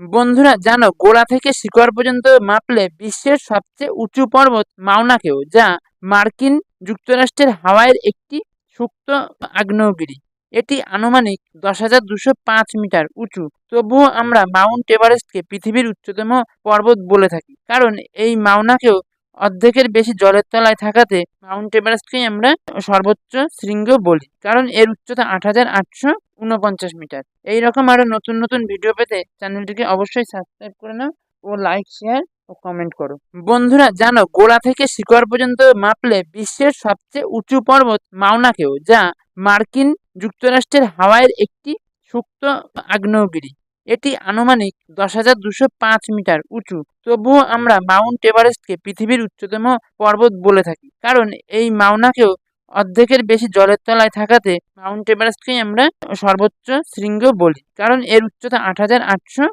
বন্ধুরা জানো, গোড়া থেকে শিকড় পর্যন্ত মাপলে বিশ্বের সবচেয়ে উঁচু পর্বত মাউনাকেও, যা মার্কিন যুক্তরাষ্ট্রের হাওয়াইয়ের একটি সুপ্ত আগ্নেয়গিরি। এটি আনুমানিক 10,205 মিটার উঁচু। তবুও আমরা মাউন্ট এভারেস্টকে পৃথিবীর উচ্চতম পর্বত বলে থাকি, কারণ এই মাউনাকেও অর্ধেকের বেশি জলের তলায় থাকাতে মাউন্ট এভারেস্টকেই আমরা সর্বোচ্চ শৃঙ্গ বলি, কারণ এর উচ্চতা 8,849 মিটার। এই রকম আরো নতুন নতুন ভিডিও পেতে চ্যানেলটিকে অবশ্যই সাবস্ক্রাইব করে নাও ও লাইক, শেয়ার ও কমেন্ট করো। বন্ধুরা জানো, গোড়া থেকে শিকড় পর্যন্ত মাপলে বিশ্বের সবচেয়ে উঁচু পর্বত মাউনাকেও, যা মার্কিন যুক্তরাষ্ট্রের হাওয়াইয়ের একটি সুপ্ত আগ্নেয়গিরি। এটি আনুমানিক 10,205 মিটার উঁচু। তবুও আমরা মাউন্ট এভারেস্টকে পৃথিবীর উচ্চতম পর্বত বলে থাকি, কারণ এই মাউনাকেও অর্ধেকের বেশি জলের তলায় থাকাতে মাউন্ট এভারেস্টকেই আমরা সর্বোচ্চ শৃঙ্গ বলি, কারণ এর উচ্চতা 8,849